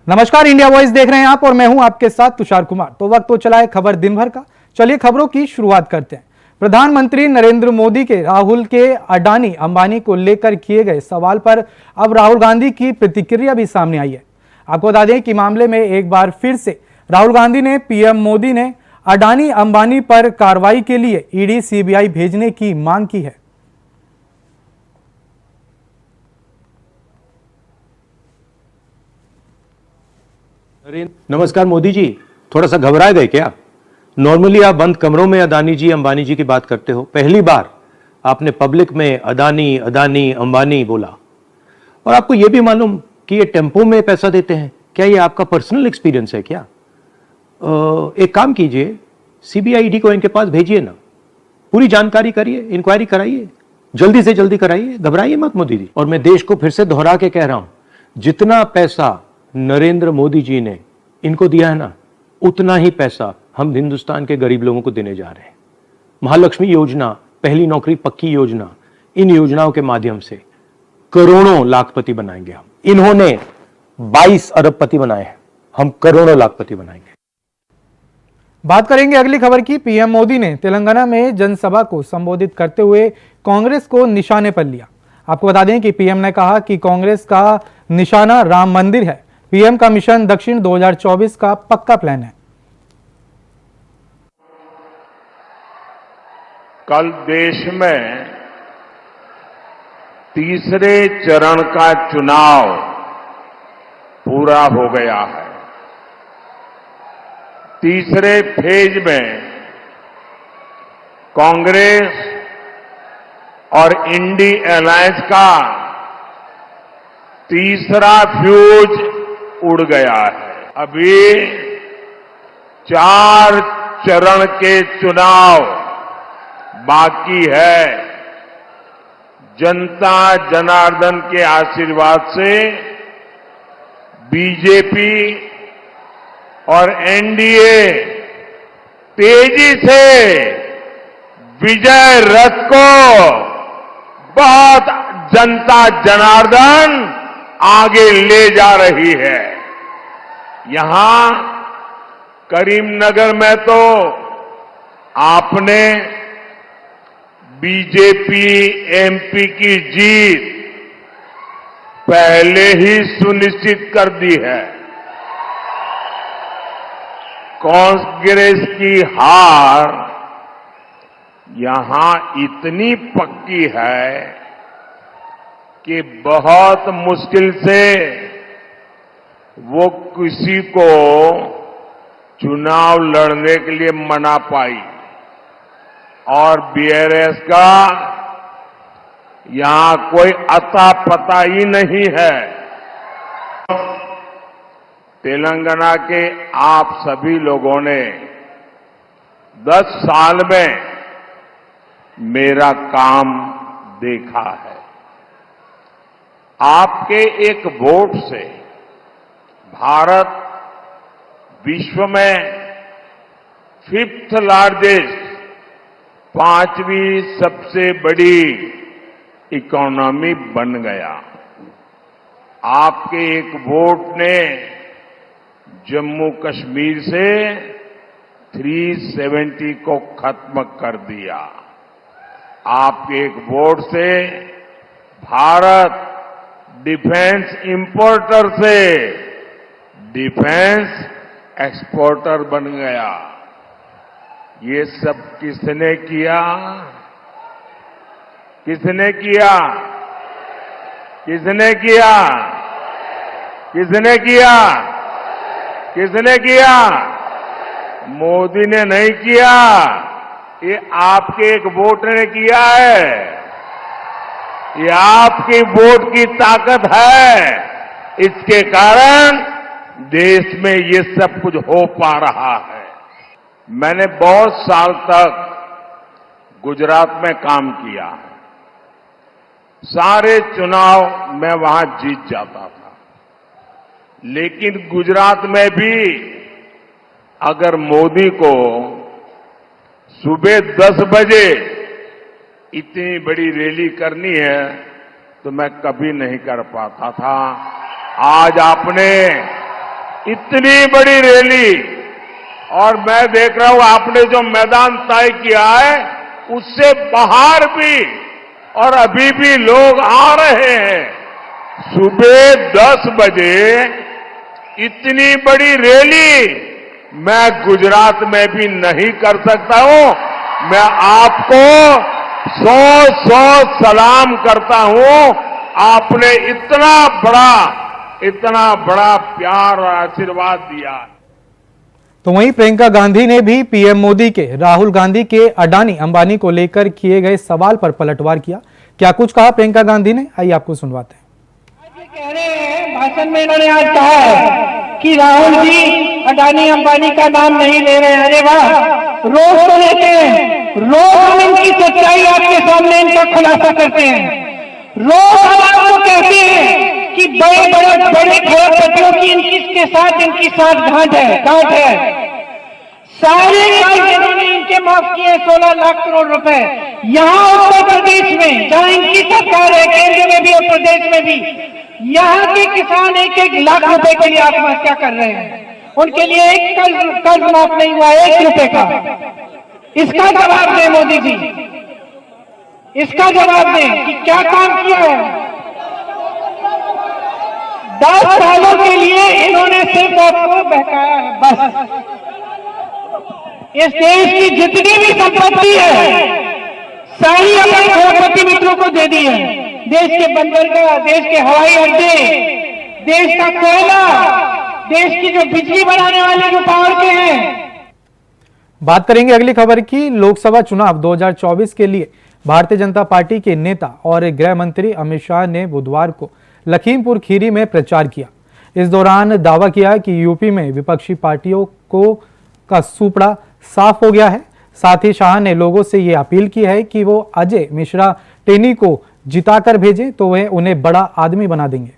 नमस्कार, India voice देख रहे हैं आप और मैं हूं आपके साथ तुषार कुमार। तो वक्त तो चला है खबर दिन भर का। चलिए खबरों की शुरुआत करते हैं। प्रधानमंत्री नरेंद्र मोदी के राहुल के अडानी अंबानी को लेकर किए गए सवाल पर अब राहुल गांधी की प्रतिक्रिया भी सामने आई है। आपको बता दें कि मामले में एक बार फिर से राहुल गांधी ने पीएम मोदी ने अडानी अंबानी पर कार्रवाई के लिए ईडी सीबीआई भेजने की मांग की है। नमस्कार मोदी जी, थोड़ा सा घबरा गए क्या? नॉर्मली आप बंद कमरों में अदानी जी अंबानी जी की बात करते हो, पहली बार आपने पब्लिक में अदानी अदानी अंबानी बोला। और आपको यह भी मालूम कि ये टेम्पो में पैसा देते हैं। क्या ये आपका पर्सनल एक्सपीरियंस है क्या? एक काम कीजिए, सीबीआई ईडी को इनके पास भेजिए ना, पूरी जानकारी करिए, इंक्वायरी कराइए, जल्दी से जल्दी कराइए, घबराइए मत मोदी जी। और मैं देश को फिर से दोहरा के कह रहा हूं, जितना पैसा नरेंद्र मोदी जी ने इनको दिया है ना, उतना ही पैसा हम हिंदुस्तान के गरीब लोगों को देने जा रहे हैं। महालक्ष्मी योजना, पहली नौकरी पक्की योजना, इन योजनाओं के माध्यम से करोड़ों लाखपति बनाएंगे हम। इन्होंने 22 अरबपति बनाए हैं, हम करोड़ों लाखपति बनाएंगे। बात करेंगे अगली खबर की। पीएम मोदी ने तेलंगाना में जनसभा को संबोधित करते हुए कांग्रेस को निशाने पर लिया। आपको बता दें कि पीएम ने कहा कि कांग्रेस का निशाना राम मंदिर है। पीएम का मिशन दक्षिण 2024 का पक्का प्लान है। कल देश में तीसरे चरण का चुनाव पूरा हो गया है। तीसरे फेज में कांग्रेस और इंडी अलायंस का तीसरा फ्यूज उड़ गया है। अभी 4 चरण के चुनाव बाकी है। जनता जनार्दन के आशीर्वाद से बीजेपी और एनडीए तेजी से विजय रथ को बहुत जनता जनार्दन आगे ले जा रही है। यहां करीमनगर में तो आपने बीजेपी एमपी की जीत पहले ही सुनिश्चित कर दी है। कांग्रेस की हार यहां इतनी पक्की है कि बहुत मुश्किल से वो किसी को चुनाव लड़ने के लिए मना पाई। और बीआरएस का यहां कोई अता पता ही नहीं है। तेलंगाना के आप सभी लोगों ने 10 साल में मेरा काम देखा है। आपके एक वोट से भारत विश्व में 5th लार्जेस्ट, 5वीं सबसे बड़ी इकोनॉमी बन गया। आपके एक वोट ने जम्मू कश्मीर से 370 को खत्म कर दिया। आपके एक वोट से भारत डिफेंस इंपोर्टर से डिफेंस एक्सपोर्टर बन गया। ये सब किसने किया? किसने किया? किसने किया? किसने किया? किसने किया? मोदी ने नहीं किया, ये आपके एक वोट ने किया है। ये आपकी वोट की ताकत है। इसके कारण देश में ये सब कुछ हो पा रहा है। मैंने बहुत साल तक गुजरात में काम किया। सारे चुनाव मैं वहां जीत जाता था। लेकिन गुजरात में भी अगर मोदी को सुबह 10 बजे इतनी बड़ी रैली करनी है तो मैं कभी नहीं कर पाता था। आज आपने इतनी बड़ी रैली, और मैं देख रहा हूं आपने जो मैदान तय किया है उससे बाहर भी, और अभी भी लोग आ रहे हैं। सुबह 10 बजे इतनी बड़ी रैली मैं गुजरात में भी नहीं कर सकता हूं। मैं आपको 100 सलाम करता हूं। आपने इतना बड़ा प्यार और आशीर्वाद दिया। तो वहीं प्रियंका गांधी ने भी पीएम मोदी के राहुल गांधी के अडानी अंबानी को लेकर किए गए सवाल पर पलटवार किया। क्या कुछ कहा प्रियंका गांधी ने, आइए आपको सुनवाते हैं। कह रहे हैं, भाषण में इन्होंने आज कहा है कि राहुल जी अडानी अंबानी का नाम नहीं ले रहे हैं। अरे वाह, रोज तो लेते हैं, रोज हम इनकी सच्चाई आपके सामने इनका खुलासा करते हैं। रोज हम आपको कहते हैं कि बड़े खरबपतियों की इनके साथ गांठ है। सारे कर्ज इन्होंने इनके माफ किए 16 लाख करोड़ रुपए। यहाँ उत्तर प्रदेश में जहाँ इनकी सरकार है, केंद्र में भी और प्रदेश में भी, यहाँ के किसान 1-1 लाख रुपए के लिए आत्महत्या कर रहे हैं। उनके लिए एक कर्ज माफ नहीं हुआ 1 रुपए का। इसका जवाब दें मोदी जी, इसका जवाब दें कि क्या काम किया है। 10 सालों के लिए इन्होंने सिर्फ आपको बहकाया है बस। इस देश की जितनी भी संपत्ति है सारी अपने खरबपति मित्रों को दे दी है। देश के बंदरगाह, देश के हवाई अड्डे, देश का कोयला, देश की जो बिजली बनाने वाले जो पावर के हैं। बात करेंगे अगली खबर की। लोकसभा चुनाव 2024 के लिए भारतीय जनता पार्टी के नेता और गृह मंत्री अमित शाह ने बुधवार को लखीमपुर खीरी में प्रचार किया। इस दौरान दावा किया कि यूपी में विपक्षी पार्टियों का सुपड़ा साफ हो गया है। साथ ही शाह ने लोगों से ये अपील की है कि वो अजय मिश्रा टेनी को जिताकर भेजें तो वे उन्हें बड़ा आदमी बना देंगे।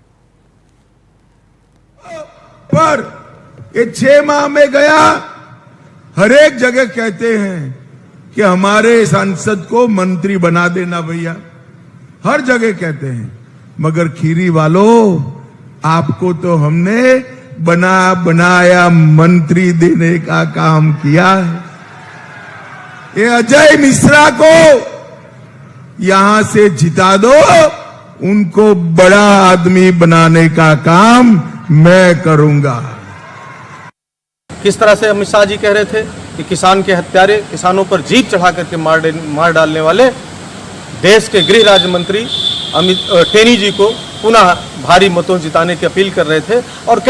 पर ये 6 माह में गया, हर एक जगह कहते हैं कि हमारे सांसद को मंत्री बना देना भैया, हर जगह कहते हैं। मगर खीरी वालों, आपको तो हमने बनाया मंत्री देने का काम किया है। ये अजय मिश्रा को यहां से जिता दो, उनको बड़ा आदमी बनाने का काम मैं करूंगा। किस तरह से अमित शाह जी कह रहे थे कि किसान के हत्यारे, किसानों पर जीप चढ़ा करके मार डालने वाले देश के गृह राज्य मंत्री अमित टेनी जी को पुनः भारी मतों जिताने की अपील कर रहे थे और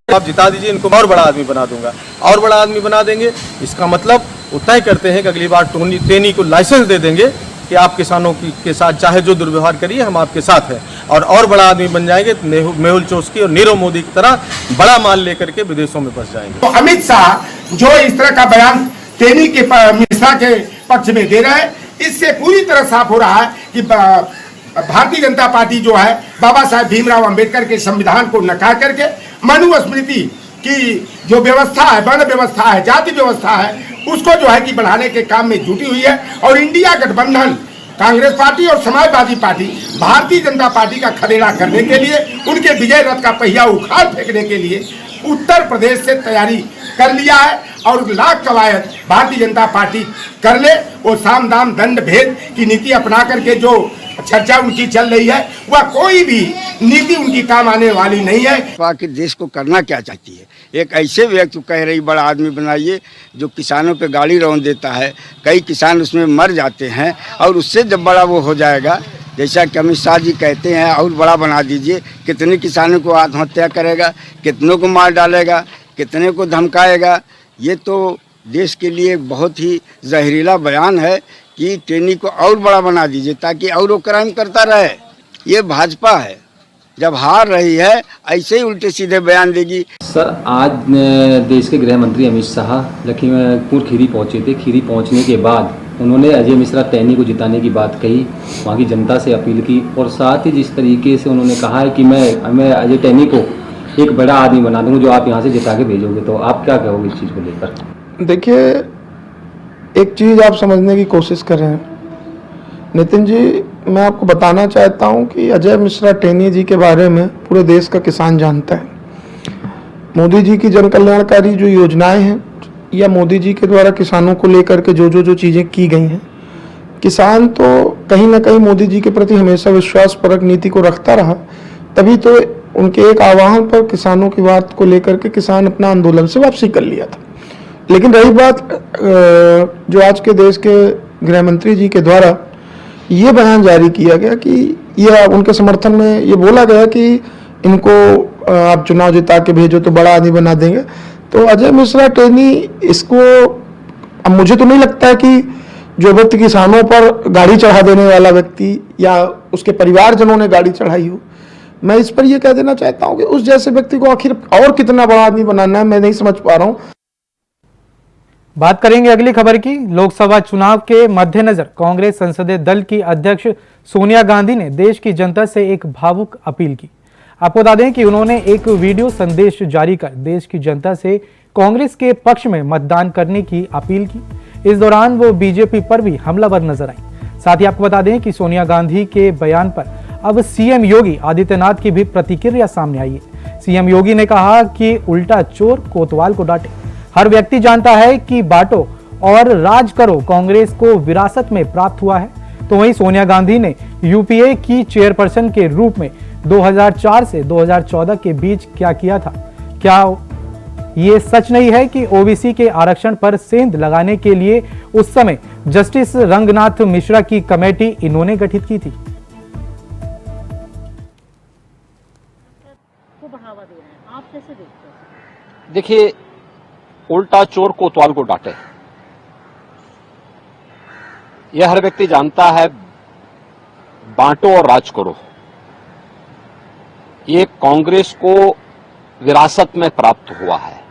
आप जिता दीजिए, इनको और बड़ा आदमी बना दूंगा। और बड़ा आदमी बना देंगे, इसका मतलब वो तय करते हैं कि अगली बार टेनी को लाइसेंस दे देंगे कि आप किसानों के साथ चाहे जो दुर्व्यवहार करिए, हम आपके साथ हैं। और बड़ा आदमी बन जाएंगे, मेहुल चोस्की और नीरव मोदी की तरह बड़ा माल लेकर के विदेशों में बस जाएंगे। तो अमित शाह जो इस तरह का बयान टेनी के मिश्रा के पक्ष में दे रहा है, इससे पूरी तरह साफ हो रहा है कि भारतीय जनता पार्टी जो है बाबा साहेब भीमराव अंबेडकर के संविधान को नकार करके मनुस्मृति की जो व्यवस्था है, वर्ण व्यवस्था है, जाति व्यवस्था है, उसको जो है कि बढ़ाने के काम में जुटी हुई है। और इंडिया गठबंधन कांग्रेस पार्टी और समाजवादी पार्टी भारतीय जनता पार्टी का खदेड़ा करने के लिए, उनके विजय रथ का पहिया उखाड़ फेंकने के लिए उत्तर प्रदेश से तैयारी कर लिया है। और लाख कवायद भारतीय जनता पार्टी कर ले, वो साम दाम दंड भेद की नीति अपना करके जो चर्चा उनकी चल रही है, वह कोई भी नीति उनकी काम आने वाली नहीं है। कि देश को करना क्या चाहती है। एक ऐसे व्यक्ति कह रही बड़ा आदमी बनाइए जो किसानों पे गाड़ी रौंद देता है, कई किसान उसमें मर जाते हैं, और उससे जब बड़ा वो हो जाएगा, जैसा कि अमित शाह जी कहते हैं, और बड़ा बना दीजिए। कितने किसानों को आत्महत्या करेगा, कितनों को मार डालेगा, कितने को धमकाएगा। ये तो देश के लिए बहुत ही जहरीला बयान है कि टेनी को और बड़ा बना दीजिए ताकि और वो क्राइम करता रहे। ये भाजपा है, जब हार रही है ऐसे ही उल्टे सीधे बयान देगी। सर, आज देश के गृह मंत्री अमित शाह लखीमपुर खीरी पहुंचे थे। खीरी पहुंचने के बाद उन्होंने अजय मिश्रा टेनी को जिताने की बात कही, वहां की जनता से अपील की, और साथ ही जिस तरीके से उन्होंने कहा है कि मैं अजय टेनी को एक बड़ा आदमी बना दूंगा जो आप यहाँ से जिता के भेजोगे, तो आप क्या कहोगे इस चीज़ को लेकर? देखिए, एक चीज़ आप समझने की कोशिश कर रहे हैं नितिन जी। मैं आपको बताना चाहता हूं कि अजय मिश्रा टेनी जी के बारे में पूरे देश का किसान जानता है। मोदी जी की जन कल्याणकारी जो योजनाएं हैं या मोदी जी के द्वारा किसानों को लेकर के जो चीज़ें की गई हैं, किसान तो कहीं ना कहीं मोदी जी के प्रति हमेशा विश्वासपरक नीति को रखता रहा, तभी तो उनके एक आह्वान पर किसानों की बात को लेकर के किसान अपना आंदोलन से वापसी कर लिया था। लेकिन रही बात जो आज के देश के गृह मंत्री जी के द्वारा ये बयान जारी किया गया कि यह उनके समर्थन में ये बोला गया कि इनको आप चुनाव जिता के भेजो तो बड़ा आदमी बना देंगे, तो अजय मिश्रा टेनी इसको, अब मुझे तो नहीं लगता है कि जो व्यक्ति किसानों पर गाड़ी चढ़ा देने वाला व्यक्ति या उसके परिवारजनों ने गाड़ी चढ़ाई हो, मैं इस पर यह कह देना चाहता हूं कि उस जैसे व्यक्ति को आखिर और कितना बड़ा आदमी बनाना है, मैं नहीं समझ पा रहा हूं। बात करेंगे अगली खबर की। लोकसभा चुनाव के मद्देनजर कांग्रेस संसदीय दल की अध्यक्ष सोनिया गांधी ने देश की जनता से एक भावुक अपील की। आपको बता दें कि उन्होंने एक वीडियो संदेश जारी कर देश की जनता से कांग्रेस के पक्ष में मतदान करने की अपील की। इस दौरान वो बीजेपी पर भी हमलावर नजर आई। साथ ही आपको बता दें कि सोनिया गांधी के बयान पर अब सीएम योगी आदित्यनाथ की भी प्रतिक्रिया सामने आई है। सीएम योगी ने कहा कि उल्टा चोर कोतवाल को डांटे। हर व्यक्ति जानता है कि बांटो और राज करो कांग्रेस को विरासत में प्राप्त हुआ है। तो वहीं सोनिया गांधी ने यूपीए की चेयरपर्सन के रूप में 2004 से 2014 के बीच क्या किया था? क्या ये सच नहीं है कि ओबीसी के आरक्षण पर सेंध लगाने के लिए उस समय जस्टिस रंगनाथ मिश्रा की कमेटी इन्होंने गठित की थी? देखिए, उल्टा चोर कोतवाल को डांटे, यह हर व्यक्ति जानता है। बांटो और राज करो, ये कांग्रेस को विरासत में प्राप्त हुआ है।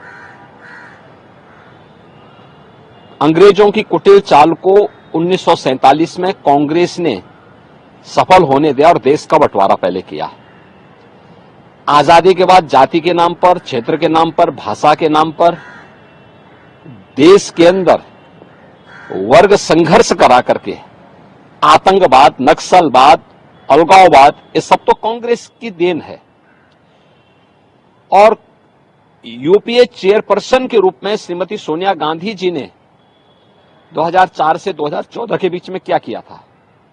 अंग्रेजों की कुटिल चाल को 1947 में कांग्रेस ने सफल होने दिया और देश का बंटवारा पहले किया। आजादी के बाद जाति के नाम पर, क्षेत्र के नाम पर, भाषा के नाम पर देश के अंदर वर्ग संघर्ष करा करके आतंकवाद, नक्सलवाद, अलगाववाद, ये सब तो कांग्रेस की देन है। और यूपीए चेयरपर्सन के रूप में श्रीमती सोनिया गांधी जी ने 2004 से 2014 के बीच में क्या किया था,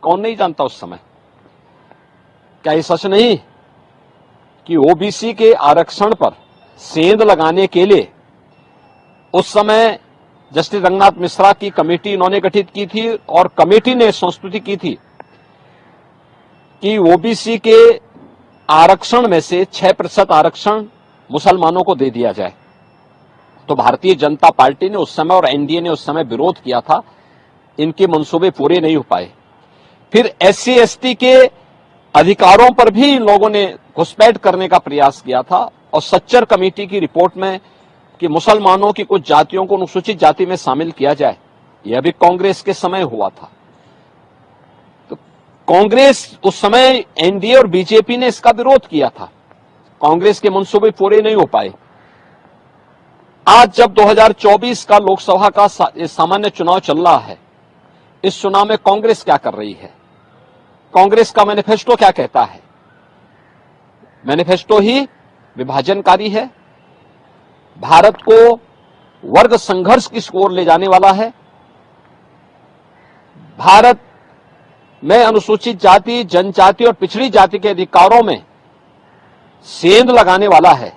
कौन नहीं जानता उस समय? क्या ये सच नहीं कि ओबीसी के आरक्षण पर सेंध लगाने के लिए उस समय जस्टिस रंगनाथ मिश्रा की कमेटी इन्होंने गठित की थी और कमेटी ने संस्तुति की थी कि ओबीसी के आरक्षण में से 6% आरक्षण मुसलमानों को दे दिया जाए। तो भारतीय जनता पार्टी ने उस समय और एनडीए ने उस समय विरोध किया था, इनके मंसूबे पूरे नहीं हो पाए। फिर एससी एसटी के अधिकारों पर भी लोगों ने घुसपैठ करने का प्रयास किया था और सच्चर कमेटी की रिपोर्ट में कि मुसलमानों की कुछ जातियों को अनुसूचित जाति में शामिल किया जाए, यह भी कांग्रेस के समय हुआ था। तो कांग्रेस उस समय, एनडीए और बीजेपी ने इसका विरोध किया था, कांग्रेस के मंसूबे पूरे नहीं हो पाए। आज जब 2024 का लोकसभा का सामान्य चुनाव चल रहा है, इस चुनाव में कांग्रेस क्या कर रही है? कांग्रेस का मैनिफेस्टो क्या कहता है? मैनिफेस्टो ही विभाजनकारी है, भारत को वर्ग संघर्ष की ओर ले जाने वाला है, भारत में अनुसूचित जाति, जनजाति और पिछड़ी जाति के अधिकारों में सेंध लगाने वाला है।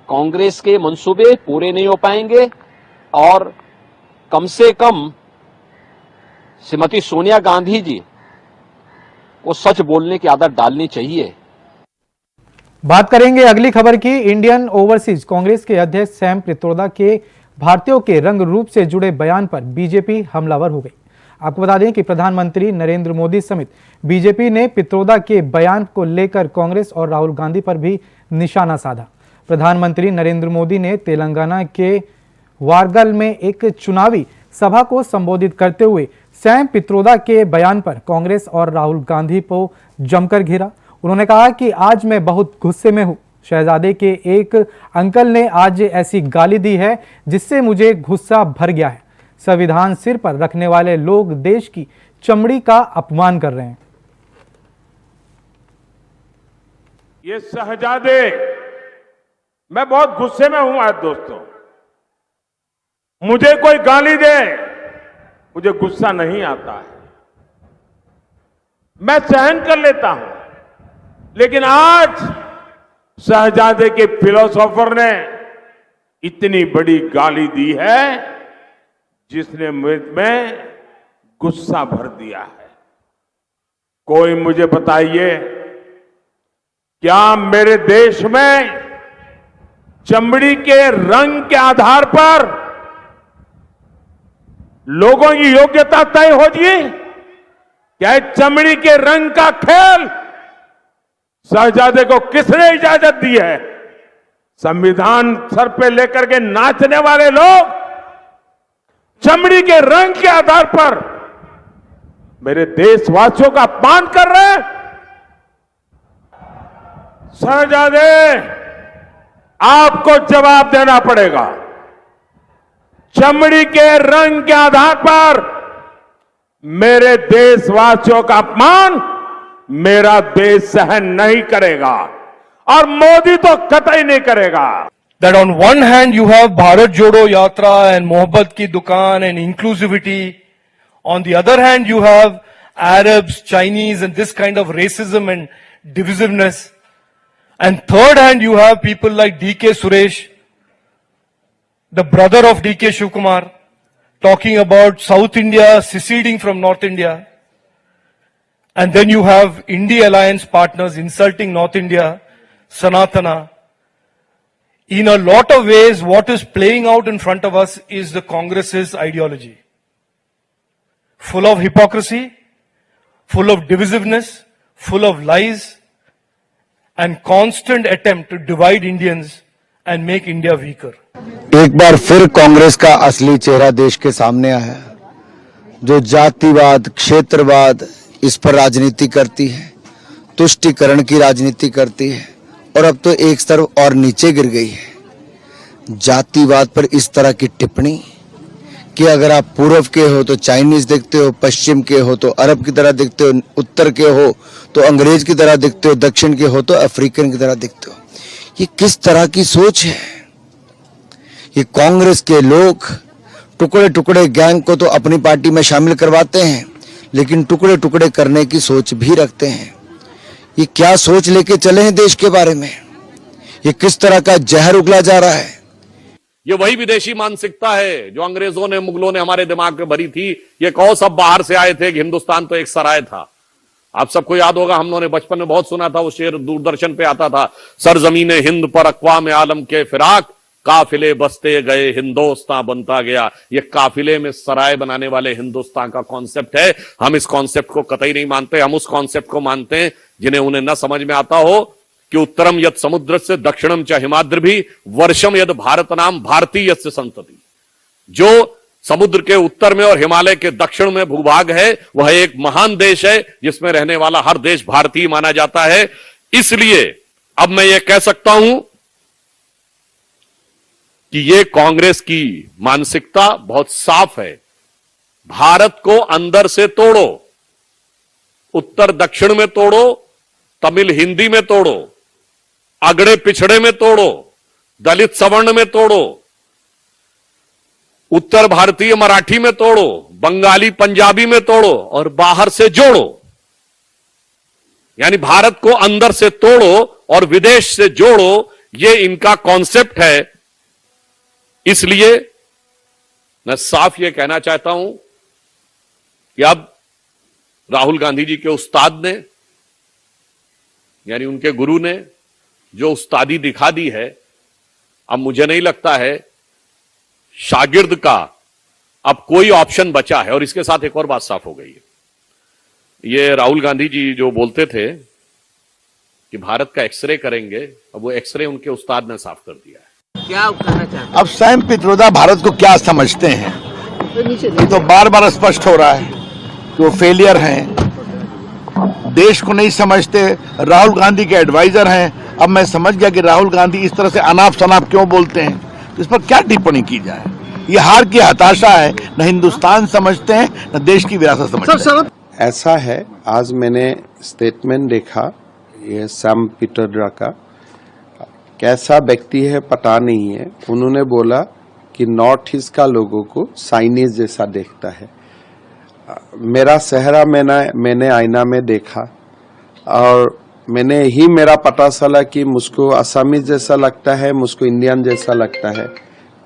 कांग्रेस के मंसूबे पूरे नहीं हो पाएंगे और कम से कम श्रीमती सोनिया गांधी जी को सच बोलने की आदत डालनी चाहिए। बात करेंगे अगली खबर की। इंडियन ओवरसीज कांग्रेस के अध्यक्ष सैम पित्रोदा के भारतीयों के रंग रूप से जुड़े बयान पर बीजेपी हमलावर हो गई। आपको बता दें कि प्रधानमंत्री नरेंद्र मोदी समेत बीजेपी ने पित्रोदा के बयान को लेकर कांग्रेस और राहुल गांधी पर भी निशाना साधा। प्रधानमंत्री नरेंद्र मोदी ने तेलंगाना के वारगल में एक चुनावी सभा को संबोधित करते हुए सैम पित्रोदा के बयान पर कांग्रेस और राहुल गांधी को जमकर घेरा। उन्होंने कहा कि आज मैं बहुत गुस्से में हूं। शहजादे के एक अंकल ने आज ऐसी गाली दी है जिससे मुझे गुस्सा भर गया है। संविधान सिर पर रखने वाले लोग देश की चमड़ी का अपमान कर रहे हैं। ये शहजादे मैं बहुत गुस्से में हूं आज दोस्तों। मुझे कोई गाली दे, मुझे गुस्सा नहीं आता है, मैं सहन कर लेता हूं। लेकिन आज शहजादे के फिलोसोफर ने इतनी बड़ी गाली दी है जिसने में गुस्सा भर दिया है। कोई मुझे बताइए, क्या मेरे देश में चमड़ी के रंग के आधार पर लोगों की योग्यता तय होगी? क्या चमड़ी के रंग का खेल शहजादे को किसने इजाजत दी है? संविधान सर पे लेकर के नाचने वाले लोग चमड़ी के रंग के आधार पर मेरे देशवासियों का अपमान कर रहे हैं। शहजादे, आपको जवाब देना पड़ेगा। चमड़ी के रंग के आधार पर मेरे देशवासियों का अपमान मेरा देश सहन नहीं करेगा और मोदी तो कतई नहीं करेगा। That on one hand you have Bharat Jodo Yatra and Mohabbat ki Dukaan and inclusivity. On the other hand you have Arabs, Chinese and this kind of racism and divisiveness. And third hand you have people like D.K. Suresh, the brother of D.K. Shivkumar, talking about South India seceding from North India. And then you have India alliance partners insulting North India, Sanatana. In a lot of ways, what is playing out in front of us is the Congress's ideology. Full of hypocrisy, full of divisiveness, full of lies, and constant attempt to divide Indians and make India weaker. एक बार फिर कांग्रेस का असली चेहरा देश के सामने आया, जो जातिवाद, क्षेत्रवाद इस पर राजनीति करती है, तुष्टीकरण की राजनीति करती है और अब तो एक स्तर और नीचे गिर गई है। जातिवाद पर इस तरह की टिप्पणी कि अगर आप पूर्व के हो तो चाइनीज दिखते हो, पश्चिम के हो तो अरब की तरह दिखते हो, उत्तर के हो तो अंग्रेज की तरह दिखते हो, दक्षिण के हो तो अफ्रीकन की तरह दिखते हो। ये किस तरह की सोच है? ये कांग्रेस के लोग टुकड़े टुकड़े गैंग को तो अपनी पार्टी में शामिल करवाते हैं, लेकिन टुकड़े टुकड़े करने की सोच भी रखते हैं। ये क्या सोच लेके चले हैं देश के बारे में? ये किस तरह का जहर उगला जा रहा है? ये वही विदेशी मानसिकता है जो अंग्रेजों ने, मुगलों ने हमारे दिमाग में भरी थी। ये कहो सब बाहर से आए थे कि हिंदुस्तान तो एक सराय था। आप सबको याद होगा, हम लोगों ने बचपन में बहुत सुना था, वो शेर दूरदर्शन पे आता था, सरजमीन हिंद पर अक़वाम आलम के फिराक, काफिले बसते गए हिंदुस्तान बनता गया। ये काफिले में सराय बनाने वाले हिंदुस्तान का कॉन्सेप्ट है। हम इस कॉन्सेप्ट को कतई नहीं मानते। हम उस कॉन्सेप्ट को मानते हैं जिन्हें उन्हें न समझ में आता हो कि उत्तरम यद समुद्र से दक्षिणम च हिमाद्र भी वर्षम यद भारत नाम भारतीय से संतति। जो समुद्र के उत्तर में और हिमालय के दक्षिण में भूभाग है, वह एक महान देश है जिसमें रहने वाला हर देश भारतीय माना जाता है। इसलिए अब मैं ये कह सकता हूं कि ये कांग्रेस की मानसिकता बहुत साफ है। भारत को अंदर से तोड़ो, उत्तर दक्षिण में तोड़ो, तमिल हिंदी में तोड़ो, अगड़े पिछड़े में तोड़ो, दलित सवर्ण में तोड़ो, उत्तर भारतीय मराठी में तोड़ो, बंगाली पंजाबी में तोड़ो और बाहर से जोड़ो। यानी भारत को अंदर से तोड़ो और विदेश से जोड़ो, ये इनका कॉन्सेप्ट है। इसलिए मैं साफ ये कहना चाहता हूं कि अब राहुल गांधी जी के उस्ताद ने, यानी उनके गुरु ने जो उस्तादी दिखा दी है, अब मुझे नहीं लगता है शागिर्द का अब कोई ऑप्शन बचा है। और इसके साथ एक और बात साफ हो गई है। ये राहुल गांधी जी जो बोलते थे कि भारत का एक्सरे करेंगे, अब वो एक्सरे उनके उस्ताद ने साफ कर दिया है। क्या कहना चाहते हैं? अब सैम पित्रोदा भारत को क्या समझते हैं? ये तो बार बार स्पष्ट हो रहा है कि वो फेलियर हैं, देश को नहीं समझते, राहुल गांधी के एडवाइजर हैं। अब मैं समझ गया कि राहुल गांधी इस तरह से अनाप शनाप क्यों बोलते हैं, इस पर क्या टिप्पणी की जाए। ये हार की हताशा है, न हिंदुस्तान समझते हैं न देश की विरासत समझते हैं। ऐसा है, आज मैंने स्टेटमेंट देखा ये सैम पित्रोदा का, कैसा व्यक्ति है पता नहीं है, उन्होंने बोला कि नॉर्थ ईस्ट का लोगों को चाइनीज जैसा देखता है। मेरा चेहरा मैंने आईना में देखा और मैंने ही मेरा पता चला कि मुझको असमीज जैसा लगता है, मुझको इंडियन जैसा लगता है,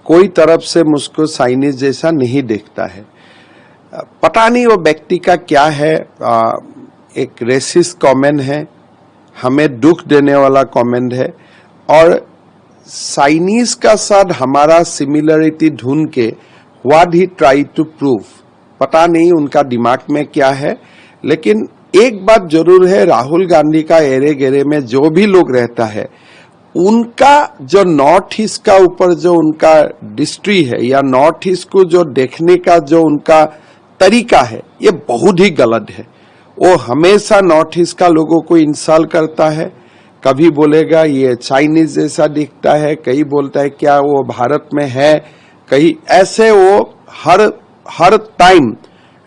कोई तरफ से मुझको चाइनीज जैसा नहीं देखता है। पता नहीं वो व्यक्ति का क्या है, एक रेसिस्ट कमेंट है, हमें दुख देने वाला कमेंट है। और चाइनीज का साथ हमारा सिमिलरिटी ढूंढ के what he try to prove, पता नहीं उनका दिमाग में क्या है। लेकिन एक बात जरूर है, राहुल गांधी का एरे गेरे में जो भी लोग रहता है, उनका जो नॉर्थ ईस्ट का ऊपर जो उनका दृष्टि है या नॉर्थ ईस्ट को जो देखने का जो उनका तरीका है, ये बहुत ही गलत है। वो हमेशा नॉर्थ ईस्ट का लोगों को इंसल्ट करता है, कभी बोलेगा ये चाइनीज जैसा दिखता है, कहीं बोलता है क्या वो भारत में है, कहीं ऐसे वो हर टाइम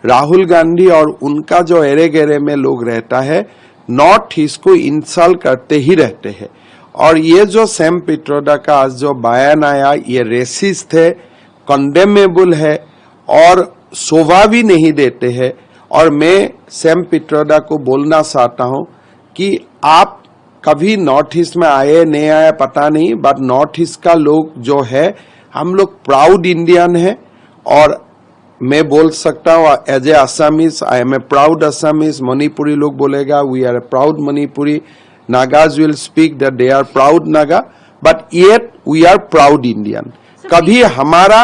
राहुल गांधी और उनका जो एरे गेरे में लोग रहता है, नॉर्थ ईस्ट को इंसल्ट करते ही रहते हैं। और ये जो सैम पित्रोदा का आज जो बयान आया, ये रेसिस्ट है, कंडेमेबल है और शोभा भी नहीं देते हैं। और मैं सैम पित्रोदा को बोलना चाहता हूं कि आप कभी नॉर्थ ईस्ट में आए नहीं आए पता नहीं, बट नॉर्थ ईस्ट का लोग जो है, हम लोग प्राउड इंडियन है। और मैं बोल सकता हूँ as a Assamese, I am a proud Assamese. Manipuri लोग बोलेगा we are a proud Manipuri, Nagas will speak that they are proud Naga, but yet we are proud Indian. कभी हमारा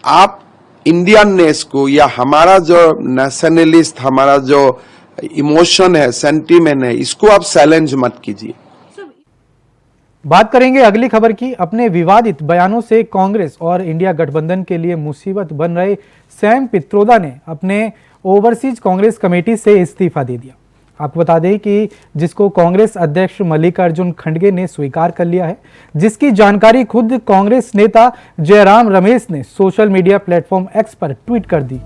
आप इंडियननेस को या हमारा जो नेशनलिस्ट, हमारा जो इमोशन है, सेंटीमेंट है, इसको आप चैलेंज मत कीजिए। बात करेंगे अगली खबर की। अपने विवादित बयानों से कांग्रेस और इंडिया गठबंधन के लिए मुसीबत बन रहे सैम पित्रोदा ने अपने ओवरसीज कांग्रेस कमेटी से इस्तीफा दे दिया। आपको बता दें कि जिसको कांग्रेस अध्यक्ष मल्लिकार्जुन खड़गे ने स्वीकार कर लिया है, जिसकी जानकारी खुद कांग्रेस नेता जयराम रमेश ने सोशल मीडिया प्लेटफॉर्म एक्स पर ट्वीट कर दी।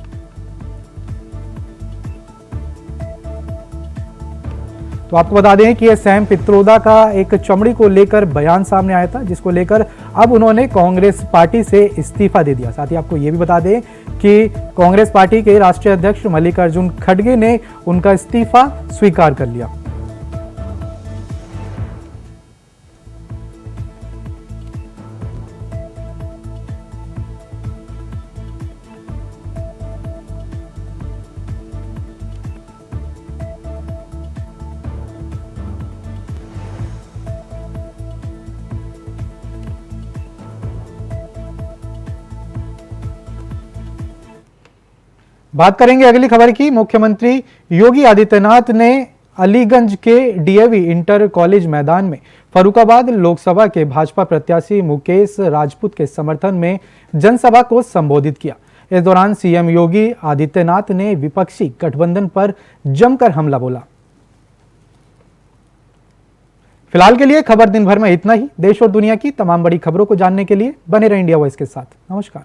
तो आपको बता दें कि यह सैम पित्रोदा का एक चमड़ी को लेकर बयान सामने आया था, जिसको लेकर अब उन्होंने कांग्रेस पार्टी से इस्तीफा दे दिया। साथ ही आपको यह भी बता दें कि कांग्रेस पार्टी के राष्ट्रीय अध्यक्ष मल्लिकार्जुन खड़गे ने उनका इस्तीफा स्वीकार कर लिया। बात करेंगे अगली खबर की। मुख्यमंत्री योगी आदित्यनाथ ने अलीगंज के डीएवी इंटर कॉलेज मैदान में फर्रुखाबाद लोकसभा के भाजपा प्रत्याशी मुकेश राजपूत के समर्थन में जनसभा को संबोधित किया। इस दौरान सीएम योगी आदित्यनाथ ने विपक्षी गठबंधन पर जमकर हमला बोला। फिलहाल के लिए खबर दिन भर में इतना ही। देश और दुनिया की तमाम बड़ी खबरों को जानने के लिए बने रहिए इंडिया वॉइस के साथ। नमस्कार।